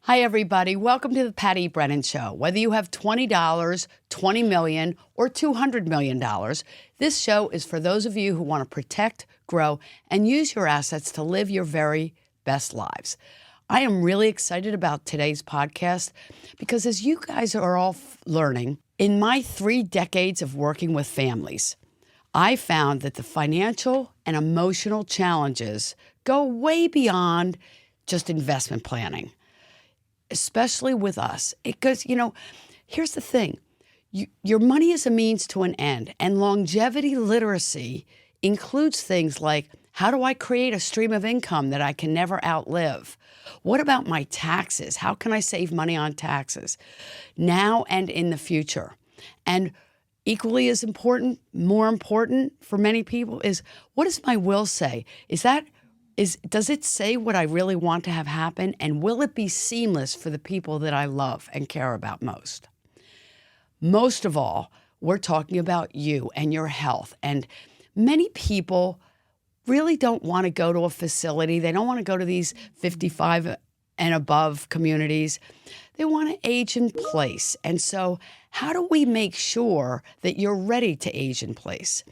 Hi, everybody. Welcome to the Patti Brennan Show. Whether you have $20, $20 million, or $200 million, this show is for those of you who want to protect, grow, and use your assets to live your very best lives. I am really excited about today's podcast because as you guys are all learning, in my 3 decades of working with families, I found that the financial and emotional challenges go way beyond just investment planning. Especially with us. Because, here's the thing. Your money is a means to an end, and longevity literacy includes things like, how do I create a stream of income that I can never outlive? What about my taxes? How can I save money on taxes now and in the future? And equally as important, more important for many people is, what does my will say? Does it say what I really want to have happen? And will it be seamless for the people that I love and care about most? Most of all, we're talking about you and your health. And many people really don't want to go to a facility. They don't want to go to these 55 and above communities. They want to age in place. And so how do we make sure that you're ready to age in place?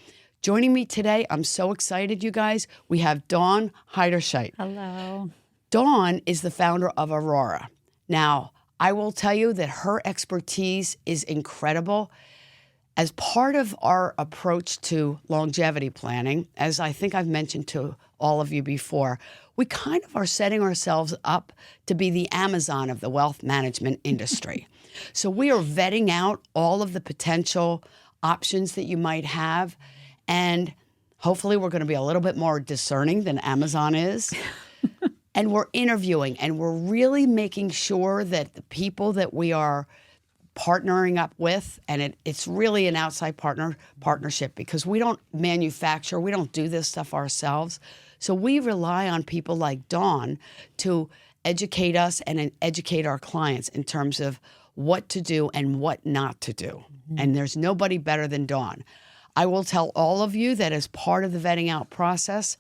Joining me today, I'm so excited, you guys. We have Dawn Heiderscheidt. Hello. Dawn is the founder of Aurora. Now, I will tell you that her expertise is incredible. As part of our approach to longevity planning, as I think I've mentioned to all of you before, we kind of are setting ourselves up to be the Amazon of the wealth management industry. So we are vetting out all of the potential options that you might have. And hopefully we're going to be a little bit more discerning than Amazon is. And we're interviewing and we're really making sure that the people that we are partnering up with, and it's really an outside partnership because we don't manufacture, we don't do this stuff ourselves. So we rely on people like Dawn to educate us and educate our clients in terms of what to do and what not to do. Mm-hmm. And there's nobody better than Dawn. I will tell all of you that as part of the vetting out process,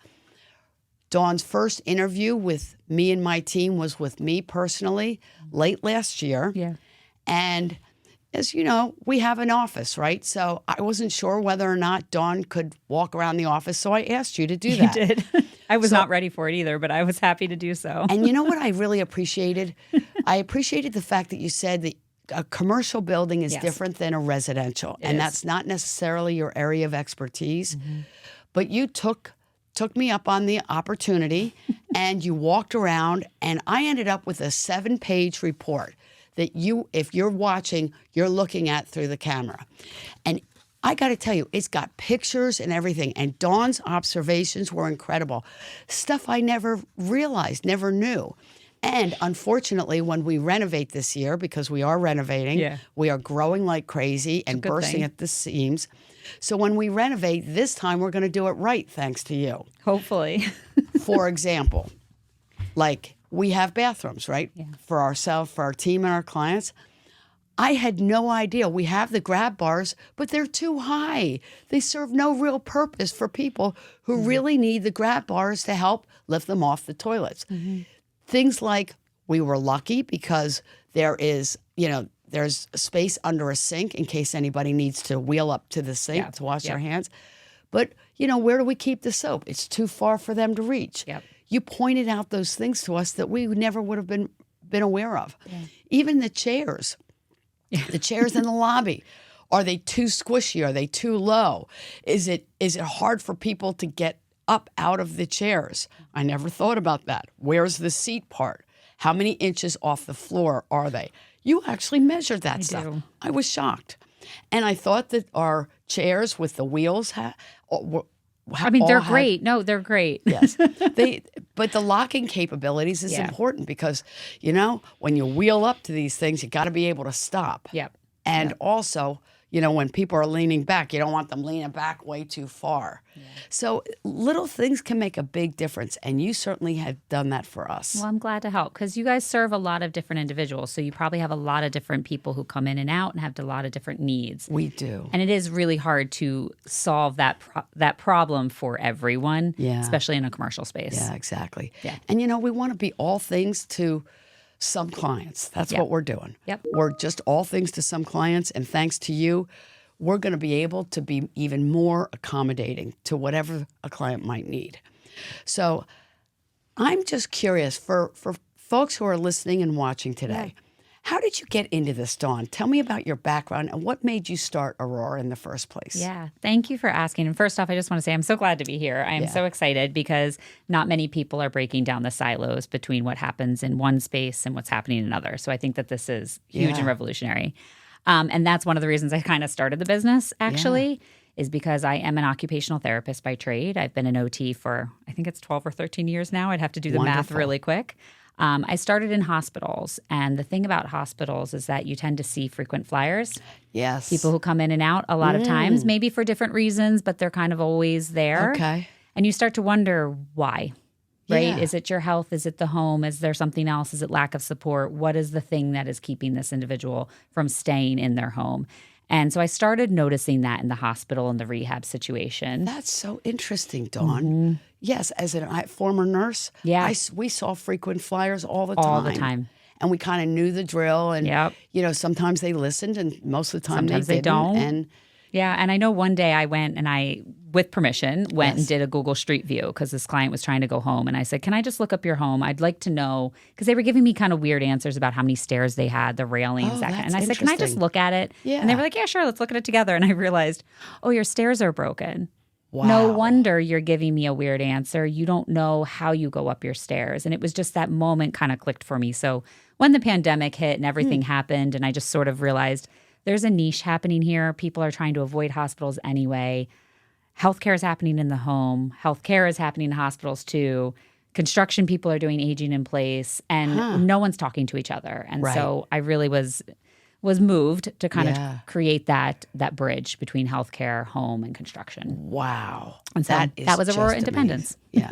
Dawn's first interview with me and my team was with me personally late last year. Yeah. And as you know, we have an office, right? So I wasn't sure whether or not Dawn could walk around the office, so I asked you to do that. You did. I was not ready for it either, but I was happy to do so. And you know what I really appreciated? I appreciated the fact that you said that a commercial building is different than a residential. And that's not necessarily your area of expertise. Mm-hmm. But you took me up on the opportunity and you walked around, and I ended up with a 7-page report that you, if you're watching, you're looking at through the camera. And I got to tell you, it's got pictures and everything. And Dawn's observations were incredible. Stuff I never realized, never knew. And unfortunately, when we renovate this year, because we are renovating, we are growing like crazy and bursting at the seams. So when we renovate, this time we're going to do it right, thanks to you. Hopefully. For example, like we have bathrooms, right? Yeah. For ourselves, for our team and our clients. I had no idea. We have the grab bars, but they're too high. They serve no real purpose for people who really need the grab bars to help lift them off the toilets. Mm-hmm. Things like we were lucky because there is, there's space under a sink in case anybody needs to wheel up to the sink to wash their hands. But, where do we keep the soap? It's too far for them to reach. Yep. You pointed out those things to us that we never would have been aware of. Yeah. Even the chairs. The chairs in the lobby. Are they too squishy? Are they too low? Is it hard for people to get up out of the chairs? I never thought about that. Where's the seat part? How many inches off the floor are they? You actually measured that stuff. Do. I was shocked. And I thought that our chairs with the wheels they're great. No, they're great. Yes. But the locking capabilities is important because, when you wheel up to these things, you got to be able to stop. Yep. And also, when people are leaning back, you don't want them leaning back way too far. Yeah. So little things can make a big difference, and you certainly have done that for us. Well, I'm glad to help because you guys serve a lot of different individuals, so you probably have a lot of different people who come in and out and have a lot of different needs. We do. And it is really hard to solve that problem for everyone, especially in a commercial space. Yeah, exactly. Yeah. And, we want to be all things to some clients. That's Yep. what we're doing. Yep. We're just all things to some clients, and thanks to you, we're going to be able to be even more accommodating to whatever a client might need. So I'm just curious for folks who are listening and watching today. Yeah. How did you get into this, Dawn? Tell me about your background and what made you start Aurora in the first place. Yeah, thank you for asking. And first off, I just want to say I'm so glad to be here. I am so excited because not many people are breaking down the silos between what happens in one space and what's happening in another. So I think that this is huge and revolutionary. And that's one of the reasons I kind of started the business, actually, is because I am an occupational therapist by trade. I've been an OT for, I think it's 12 or 13 years now. I'd have to do the math really quick. I started in hospitals, and the thing about hospitals is that you tend to see frequent flyers. Yes. People who come in and out a lot of times, maybe for different reasons, but they're kind of always there. Okay. And you start to wonder why, right? Yeah. Is it your health? Is it the home? Is there something else? Is it lack of support? What is the thing that is keeping this individual from staying in their home? And so I started noticing that in the hospital and the rehab situation. That's so interesting, Dawn. Yes, as a former nurse, we saw frequent flyers all the time. All the time. And we kind of knew the drill. And, Yep. you know, sometimes they listened and most of the time Sometimes they they didn't. don't. And Yeah, and I know one day I went and I, with permission, went and did a Google Street View because this client was trying to go home. And I said, can I just look up your home? I'd like to know, because they were giving me kind of weird answers about how many stairs they had, the railings, that kind. And I said, can I just interesting. look at it? Yeah. And they were like, yeah, sure, let's look at it together. And I realized, oh, your stairs are broken. wow. No wonder you're giving me a weird answer. You don't know how you go up your stairs. And it was just that moment kind of clicked for me. So when the pandemic hit and everything happened, and I just sort of realized there's a niche happening here. People are trying to avoid hospitals anyway. Healthcare is happening in the home. Healthcare is happening in hospitals too. Construction people are doing aging in place, and no one's talking to each other. And so I really was moved to kind of create that bridge between healthcare, home, and construction. Wow. And so that was Aurora Independence. Yeah.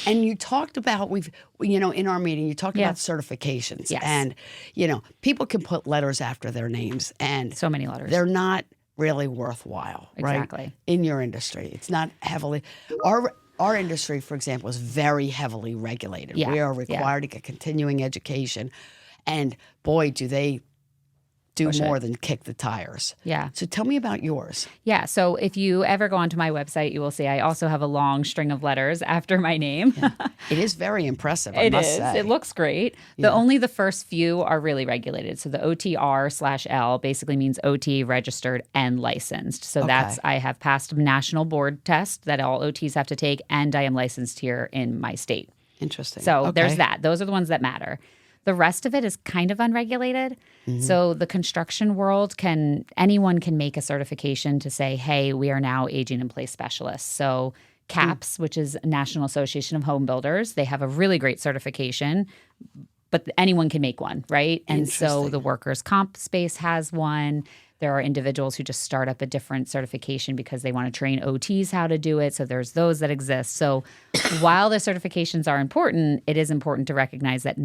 And you talked about, in our meeting, you talked about certifications. Yes. And, people can put letters after their names, and So many letters. they're not really worthwhile, right? Exactly. In your industry. It's not heavily. Our industry, for example, is very heavily regulated. Yeah. We are required to get continuing education. And boy, do they do more than kick the tires. Yeah. So tell me about yours. Yeah. So if you ever go onto my website, you will see I also have a long string of letters after my name. It is very impressive, I must say. It looks great. Only the first few are really regulated. So the OTR/L basically means OT, registered, and licensed. So I have passed a national board test that all OTs have to take, and I am licensed here in my state. Interesting. So there's that. Those are the ones that matter. The rest of it is kind of unregulated. So the construction world anyone can make a certification to say, hey, we are now aging in place specialists. So CAPS, which is National Association of Home Builders, they have a really great certification, but anyone can make one, right? And so the workers' comp space has one. There are individuals who just start up a different certification because they want to train OTs how to do it. So there's those that exist. So while the certifications are important, it is important to recognize that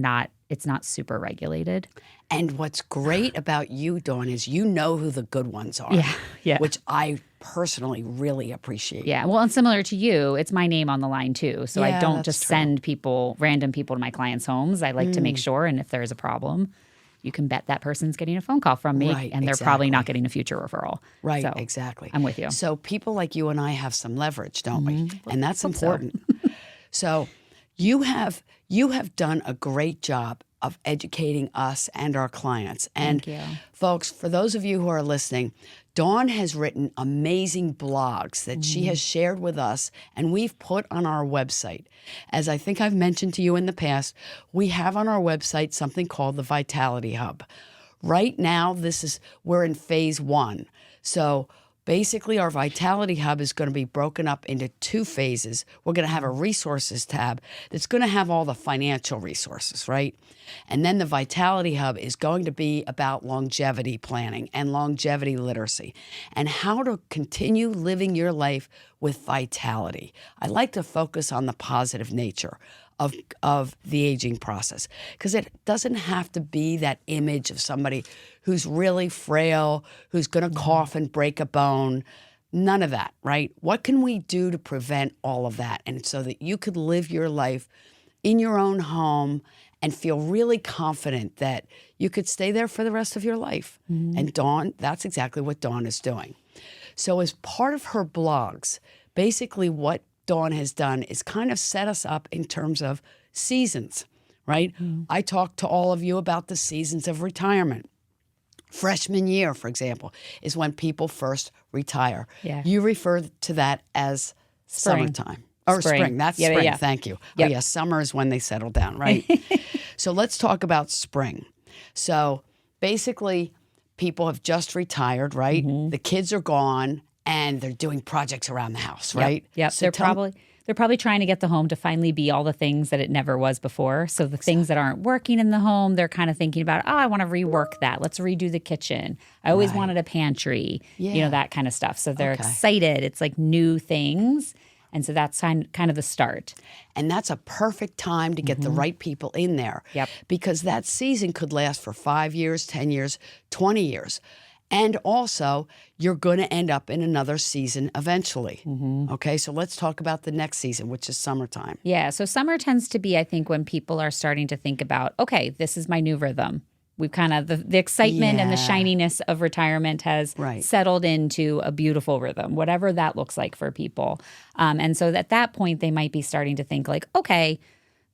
it's not super regulated. And what's great about you, Dawn, is you know who the good ones are. Yeah. Which I personally really appreciate. Yeah. Well, and similar to you, it's my name on the line too. So I don't just true. send random people to my clients' homes. I like to make sure, and if there's a problem, you can bet that person's getting a phone call from me, and they're probably not getting a future referral. Right, So exactly. I'm with you. So people like you and I have some leverage, don't we? And that's important. So you have done a great job of educating us and our clients. And Thank you. Folks, for those of you who are listening, Dawn has written amazing blogs that she has shared with us and we've put on our website. As I think I've mentioned to you in the past, we have on our website something called the Vitality Hub. Right now, we're in phase 1. So basically, our Vitality Hub is going to be broken up into 2 phases. We're going to have a resources tab that's going to have all the financial resources, right? And then the Vitality Hub is going to be about longevity planning and longevity literacy and how to continue living your life with vitality. I like to focus on the positive nature of the aging process because it doesn't have to be that image of somebody who's really frail, who's going to cough and break a bone. None of that, right? What can we do to prevent all of that? And so that you could live your life in your own home and feel really confident that you could stay there for the rest of your life. And Dawn, that's exactly what Dawn is doing. So as part of her blogs, basically what Dawn has done is kind of set us up in terms of seasons, right? I talked to all of you about the seasons of retirement. Freshman year, for example, is when people first retire. Yeah. You refer to that as summertime. Or spring. That's spring. Yeah. Thank you. Yep. Oh, yeah. Summer is when they settle down, right? So let's talk about spring. So basically, people have just retired, right? The kids are gone and they're doing projects around the house, right? Yep. So They're probably trying to get the home to finally be all the things that it never was before. So the things that aren't working in the home, they're kind of thinking about, oh, I want to rework that. Let's redo the kitchen. I always wanted a pantry, that kind of stuff. So they're excited. It's like new things. And so that's kind of the start. And that's a perfect time to get the right people in there. Yep. Because that season could last for 5 years, 10 years, 20 years. And also, you're going to end up in another season eventually. Okay, so let's talk about the next season, which is summertime. Yeah, so summer tends to be, I think, when people are starting to think about, okay, this is my new rhythm. We've kind of, the excitement and the shininess of retirement has settled into a beautiful rhythm, whatever that looks like for people. And so at that point, they might be starting to think like, okay,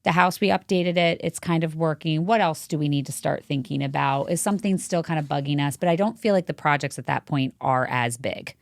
the house, we updated it. It's kind of working. What else do we need to start thinking about? Is something still kind of bugging us? But I don't feel like the projects at that point are as big.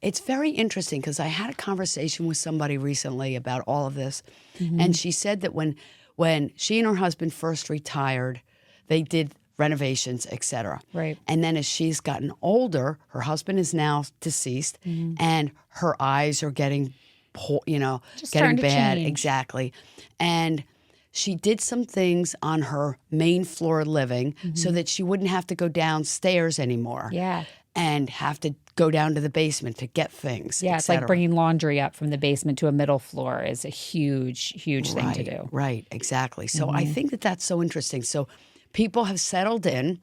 It's very interesting because I had a conversation with somebody recently about all of this. And she said that when she and her husband first retired, they did renovations, et cetera. Right. And then as she's gotten older, her husband is now deceased and her eyes are getting, Just getting starting to bad. change. Exactly. And she did some things on her main floor living so that she wouldn't have to go downstairs anymore. Yeah. And have to go down to the basement to get things. Yeah, et it's like cetera. bringing laundry up from the basement to a middle floor is a huge, huge thing to do. Right, exactly. So I think that that's so interesting. So people have settled in.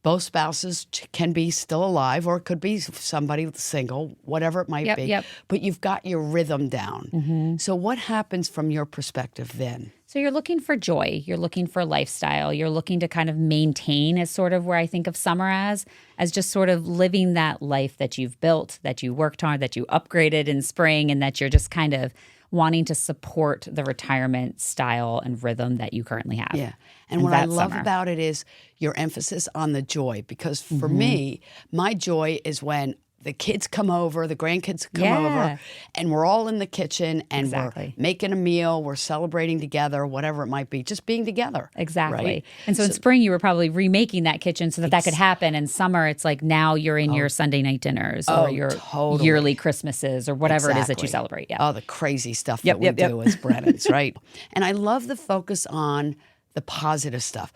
Both spouses can be still alive, or it could be somebody single, whatever it might be. Yep. But you've got your rhythm down. So what happens from your perspective then? So you're looking for joy. You're looking for lifestyle. You're looking to kind of maintain is sort of where I think of summer as just sort of living that life that you've built, that you worked on, that you upgraded in spring, and that you're just kind of wanting to support the retirement style and rhythm that you currently have. Yeah. And what I love about it is your emphasis on the joy, because for me, my joy is when the kids come over, the grandkids come over, and we're all in the kitchen and we're making a meal, we're celebrating together, whatever it might be, just being together. Exactly. Right? And so in spring, you were probably remaking that kitchen so that could happen. And summer, it's like now you're in your Sunday night dinners or your yearly Christmases or whatever it is that you celebrate. Yeah. Oh, the crazy stuff that we do as Brennans, right? And I love the focus on the positive stuff.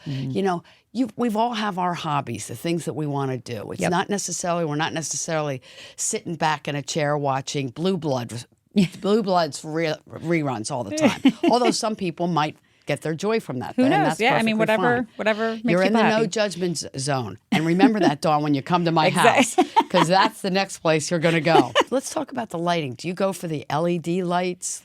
We've all have our hobbies, the things that we want to do. It's not necessarily, we're not necessarily sitting back in a chair watching Blue Bloods reruns all the time. Although some people might get their joy from that. Who knows? That's I mean, whatever makes You're in you the happy. no judgment zone. And remember that, Dawn, when you come to my house, because that's the next place you're going to go. Let's talk about the lighting. Do you go for the LED lights?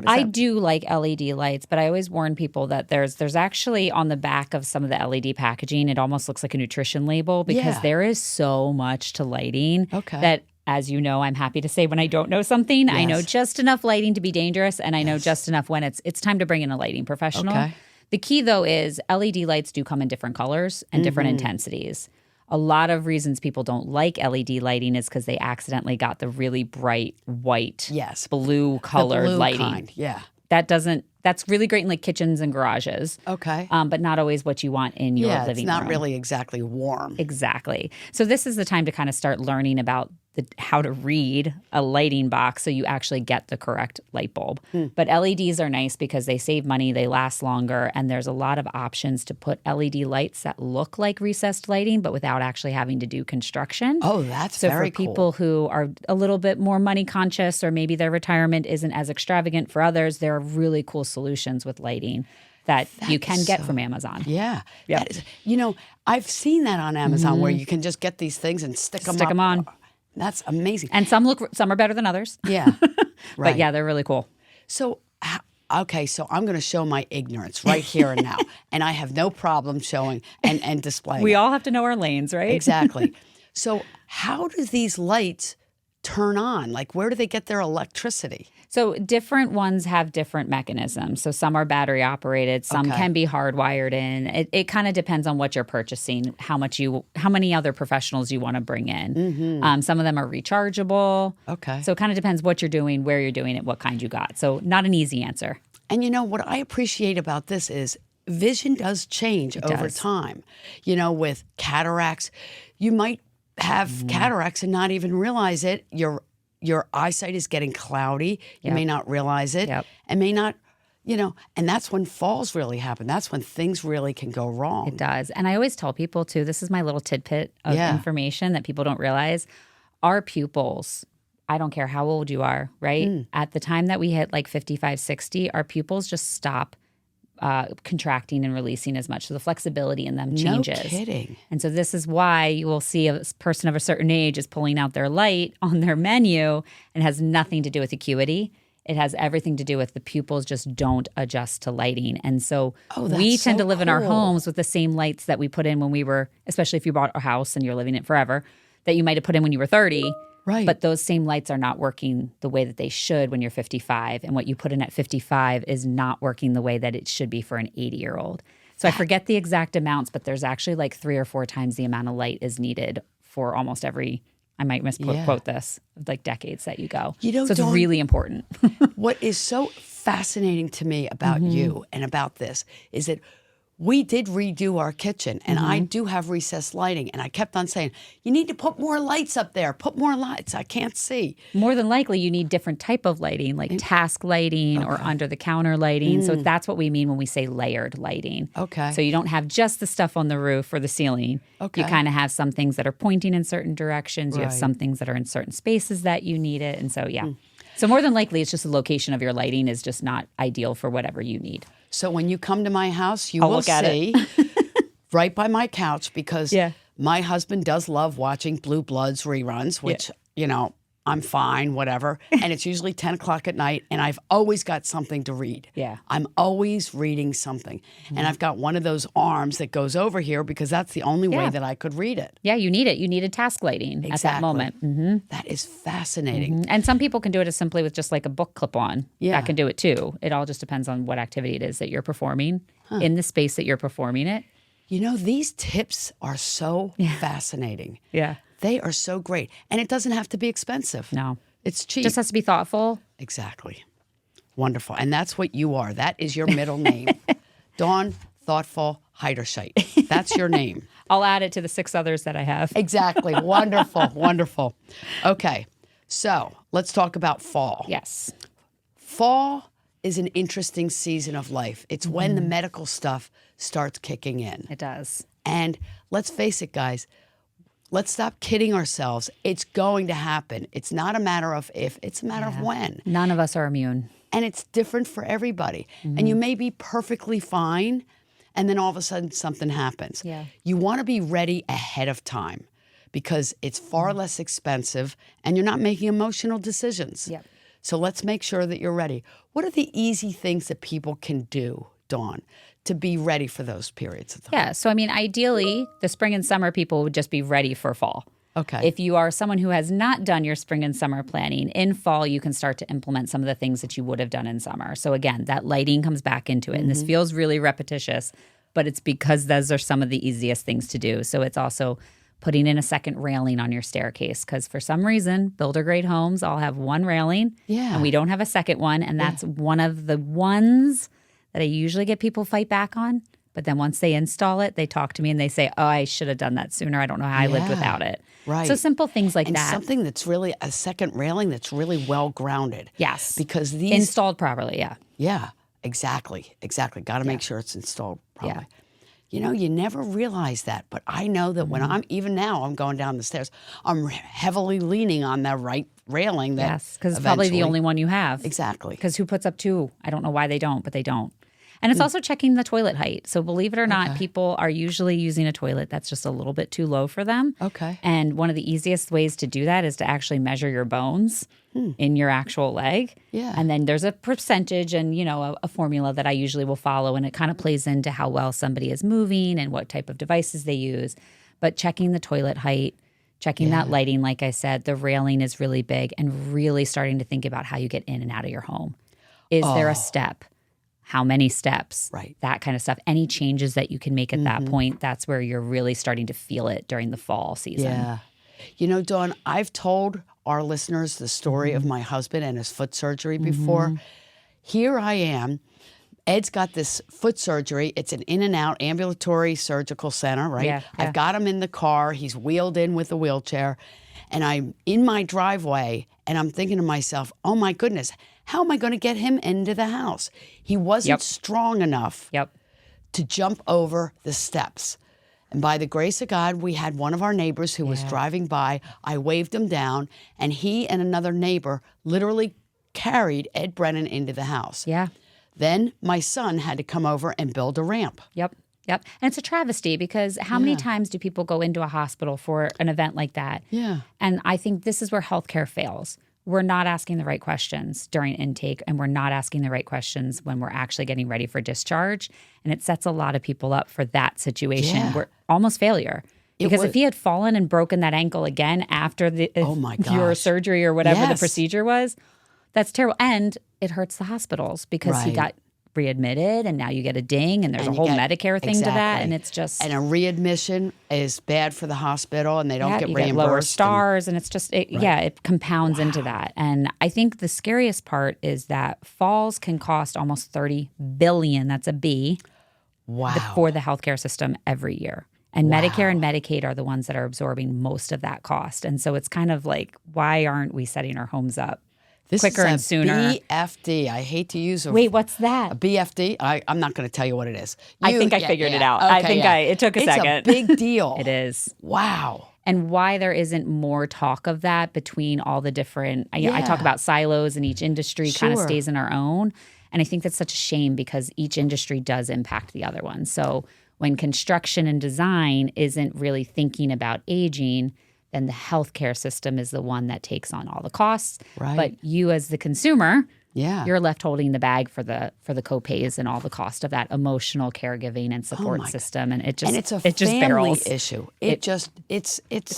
I do like LED lights, but I always warn people that there's actually on the back of some of the LED packaging, it almost looks like a nutrition label because there is so much to lighting that, as you know, I'm happy to say when I don't know something, I know just enough lighting to be dangerous, and I know just enough when it's time to bring in a lighting professional. Okay. The key, though, is LED lights do come in different colors and different intensities. A lot of reasons people don't like LED lighting is because they accidentally got the really bright white, blue colored the blue lighting. Kind. Yeah. That's really great in like kitchens and garages. Okay. But not always what you want in your living room. It's not really exactly warm. Exactly. So this is the time to kind of start learning about how to read a lighting box so you actually get the correct light bulb. But LEDs are nice because they save money, they last longer, and there's a lot of options to put LED lights that look like recessed lighting but without actually having to do construction. Oh, that's very cool. So for people who are a little bit more money conscious or maybe their retirement isn't as extravagant for others, there are really cool solutions with lighting that you can get from Amazon. Yeah. That is, I've seen that on Amazon where you can just get these things and stick them on. That's amazing. And some are better than others. Yeah. Right. But yeah, they're really cool. So okay, so I'm going to show my ignorance right here and now. And I have no problem showing and displaying We it. all have to know our lanes, right? Exactly. So how do these lights turn on? Like, where do they get their electricity? So different ones have different mechanisms. So some are battery operated, some Okay. can be hardwired in. It kind of depends on what you're purchasing, how many other professionals you want to bring in. Some of them are rechargeable. Okay. So it kind of depends what you're doing, where you're doing it, what kind you got. So not an easy answer. And you know, what I appreciate about this is vision does change over does. time. You know, with cataracts, you might have cataracts and not even realize it. Your eyesight is getting cloudy. You may not realize it. Yep. And may not, and that's when falls really happen. That's when things really can go wrong. It does. And I always tell people too, this is my little tidbit of Yeah. information that people don't realize. Our pupils, I don't care how old you are, right? At the time that we hit like 55, 60, our pupils just stop contracting and releasing as much. So the flexibility in them changes. No kidding. And so this is why you will see a person of a certain age is pulling out their light on their menu and has nothing to do with acuity. It has everything to do with the pupils just don't adjust to lighting. And so we tend to live in our homes with the same lights that we put in when we were, especially if you bought a house and you're living in it forever, that you might have put in when you were 30. Right. But those same lights are not working the way that they should when you're 55. And what you put in at 55 is not working the way that it should be for an 80-year-old. So I forget the exact amounts, but there's actually like 3 or 4 times the amount of light is needed for almost every, I might misquote this, like decades that you go. You know, so it's Dawn, really important. What is so fascinating to me about you and about this is that we did redo our kitchen, and I do have recessed lighting. And I kept on saying, you need to put more lights up there. Put more lights. I can't see. More than likely, you need different type of lighting, like task lighting or under-the-counter lighting. So that's what we mean when we say layered lighting. Okay. So you don't have just the stuff on the roof or the ceiling. Okay. You kind of have some things that are pointing in certain directions. You have Right. some things that are in certain spaces that you need it. And so, yeah. So more than likely, it's just the location of your lighting is just not ideal for whatever you need. So when you come to my house, you I'll will look at see right by my couch, because Yeah. my husband does love watching Blue Bloods reruns, which, I'm fine, whatever. And it's usually 10 o'clock at night, and I've always got something to read. Yeah. I'm always reading something. And I've got one of those arms that goes over here because that's the only way Yeah. that I could read it. Yeah, you need it. You needed task lighting at that Exactly. moment. That is fascinating. And some people can do it as simply with just like a book clip on. Yeah. That can do it too. It all just depends on what activity it is that you're performing in the space that you're performing it. You know, these tips are so fascinating. Yeah. They are so great. And it doesn't have to be expensive. No. It's cheap. Just has to be thoughtful. Exactly. Wonderful. And that's what you are. That is your middle name. Dawn Thoughtful Heiderscheidt. That's your name. I'll add it to the 6 others that I have. Exactly. Wonderful. Wonderful. Okay. So let's talk about fall. Yes. Fall is an interesting season of life. It's when the medical stuff starts kicking in. It does. And let's face it, guys, let's stop kidding ourselves. It's going to happen. It's not a matter of if, it's a matter of when. None of us are immune. And it's different for everybody. And you may be perfectly fine, and then all of a sudden something happens. Yeah. You want to be ready ahead of time because it's far less expensive and you're not making emotional decisions. Yep. So let's make sure that you're ready. What are the easy things that people can do, Dawn, to be ready for those periods of time? Yeah. So, I mean, ideally, the spring and summer people would just be ready for fall. Okay. If you are someone who has not done your spring and summer planning, in fall, you can start to implement some of the things that you would have done in summer. So again, that lighting comes back into it. And this feels really repetitious, but it's because those are some of the easiest things to do. So it's also putting in a second railing on your staircase because for some reason, builder grade homes all have one railing and we don't have a second one. And that's one of the ones that I usually get people fight back on. But then once they install it, they talk to me and they say, oh, I should have done that sooner. I don't know how I lived without it. Right. So simple things like and that. something that's really a second railing that's really well grounded. Yes. Because these Installed properly, yeah. Yeah, exactly. Got to make sure it's installed properly. Yeah. You know, you never realize that, but I know that when I'm going down the stairs, I'm heavily leaning on that right railing. That Yes, because it's probably the eventually- only one you have. Exactly. Because who puts up 2? I don't know why they don't, but they don't. And it's also checking the toilet height. So believe it or not, people are usually using a toilet that's just a little bit too low for them. Okay. And one of the easiest ways to do that is to actually measure your bones in your actual leg. Yeah. And then there's a percentage and, a formula that I usually will follow. And it kind of plays into how well somebody is moving and what type of devices they use. But checking the toilet height, checking that lighting, like I said, the railing is really big, and really starting to think about how you get in and out of your home. Is there a step? How many steps? Right. That kind of stuff. Any changes that you can make at that point, that's where you're really starting to feel it during the fall season. Yeah. Dawn, I've told our listeners the story of my husband and his foot surgery before. Here I am. Ed's got this foot surgery. It's an in and out ambulatory surgical center, right? Yeah. I've got him in the car. He's wheeled in with a wheelchair. And I'm in my driveway, and I'm thinking to myself, oh my goodness, how am I going to get him into the house? He wasn't strong enough to jump over the steps. And by the grace of God, we had one of our neighbors who was driving by. I waved him down, and he and another neighbor literally carried Ed Brennan into the house. Yeah. Then my son had to come over and build a ramp. Yep. And it's a travesty because how many times do people go into a hospital for an event like that? Yeah. And I think this is where healthcare fails. We're not asking the right questions during intake, and we're not asking the right questions when we're actually getting ready for discharge. And it sets a lot of people up for that situation where almost failure. Because if he had fallen and broken that ankle again after your surgery or whatever the procedure was, that's terrible. And it hurts the hospitals because he got readmitted, and now you get a ding, and there's a whole Medicare thing to that, and it's just... And a readmission is bad for the hospital, and they don't get you reimbursed. Get lower stars, and it's just, it compounds into that. And I think the scariest part is that falls can cost almost $30 billion, that's a B, for the healthcare system every year. And Medicare and Medicaid are the ones that are absorbing most of that cost. And so it's kind of like, why aren't we setting our homes up quicker and sooner? BFD. I hate to use Wait, what's that? A BFD. I'm not going to tell you what it is. I think I figured it out. Okay, It took a second. It's a big deal. It is. Wow. And why there isn't more talk of that between all the different, I talk about silos, and each industry kind of stays in our own. And I think that's such a shame because each industry does impact the other one. So when construction and design isn't really thinking about aging, then the healthcare system is the one that takes on all the costs. Right. But you as the consumer, Yeah. You're left holding the bag for the co-pays and all the cost of that emotional caregiving and support system. And it just it's a just family barrels. issue. It's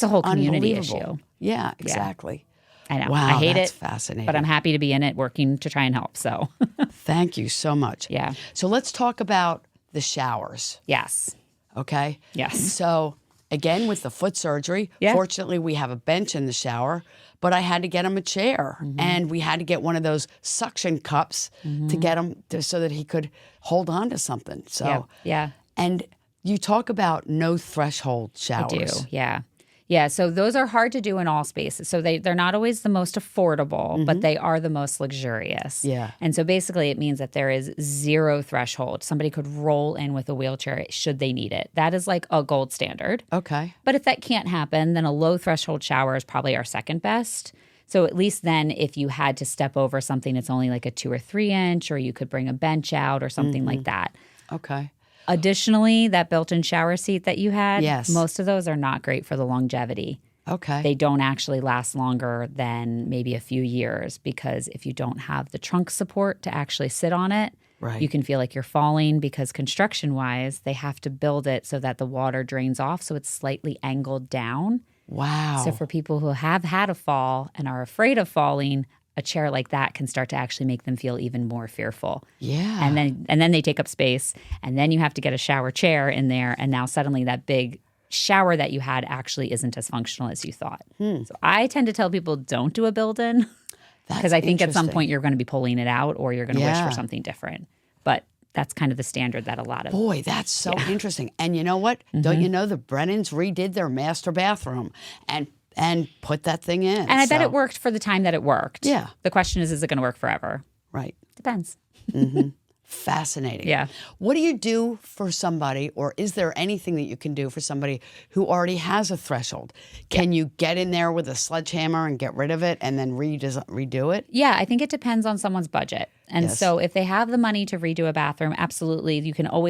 a whole community unbelievable. issue. Yeah, exactly. I know. Wow, I hate that's it. fascinating. But I'm happy to be in it, working to try and help. So Thank you so much. Yeah. So let's talk about the showers. yes. Okay? Yes. So again, with the foot surgery, fortunately we have a bench in the shower, but I had to get him a chair, and we had to get one of those suction cups to get him so that he could hold on to something. So Yeah. And you talk about no threshold showers. I do. Yeah. Yeah, so those are hard to do in all spaces. So they're not always the most affordable, but they are the most luxurious. Yeah. And so basically it means that there is zero threshold. Somebody could roll in with a wheelchair should they need it. That is like a gold standard. Okay. But if that can't happen, then a low threshold shower is probably our second best. So at least then if you had to step over something, it's only like a 2 or 3 inch, or you could bring a bench out or something like that. Okay. Additionally, that built-in shower seat that you had, Yes. most of those are not great for the longevity. Okay. They don't actually last longer than maybe a few years, because if you don't have the trunk support to actually sit on it, Right. you can feel like you're falling, because construction-wise, they have to build it so that the water drains off, so it's slightly angled down. Wow. So for people who have had a fall and are afraid of falling, a chair like that can start to actually make them feel even more fearful. Yeah. And then they take up space, and then you have to get a shower chair in there, and now suddenly that big shower that you had actually isn't as functional as you thought. So I tend to tell people don't do a build-in, because I think at some point you're going to be pulling it out, or you're going to wish for something different. But that's kind of the standard that a lot of... Boy, that's so interesting. And you know what? Don't you know the Brennans redid their master bathroom and put that thing in? And I bet it worked for the time that it worked. Yeah. The question is it going to work forever? Right. Depends. Fascinating. Yeah. What do you do for somebody, or is there anything that you can do for somebody who already has a threshold? Can you get in there with a sledgehammer and get rid of it and then redo it? Yeah, I think it depends on someone's budget. And Yes. so if they have the money to redo a bathroom, absolutely, you can always